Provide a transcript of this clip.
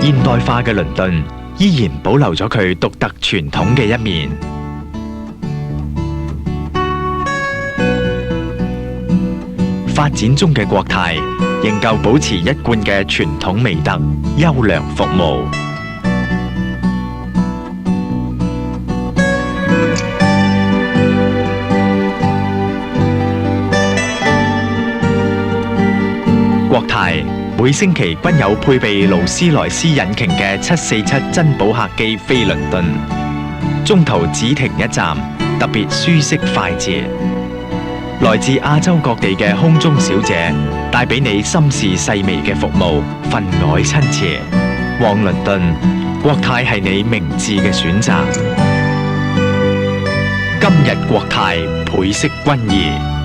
現代化嘅倫敦依然保留咗佢獨特傳統嘅一面。發展中嘅國泰仍舊保持一貫嘅傳統美德、優良服務。國泰每星期均有配備勞斯萊斯引擎嘅747珍寶客機飛倫敦，中途只停一站，特別舒適快捷。來自亞洲各地嘅空中小姐帶俾你心事細微嘅服務，分外親切。往倫敦，國泰係你明智嘅選擇。今日國泰倍式君怡。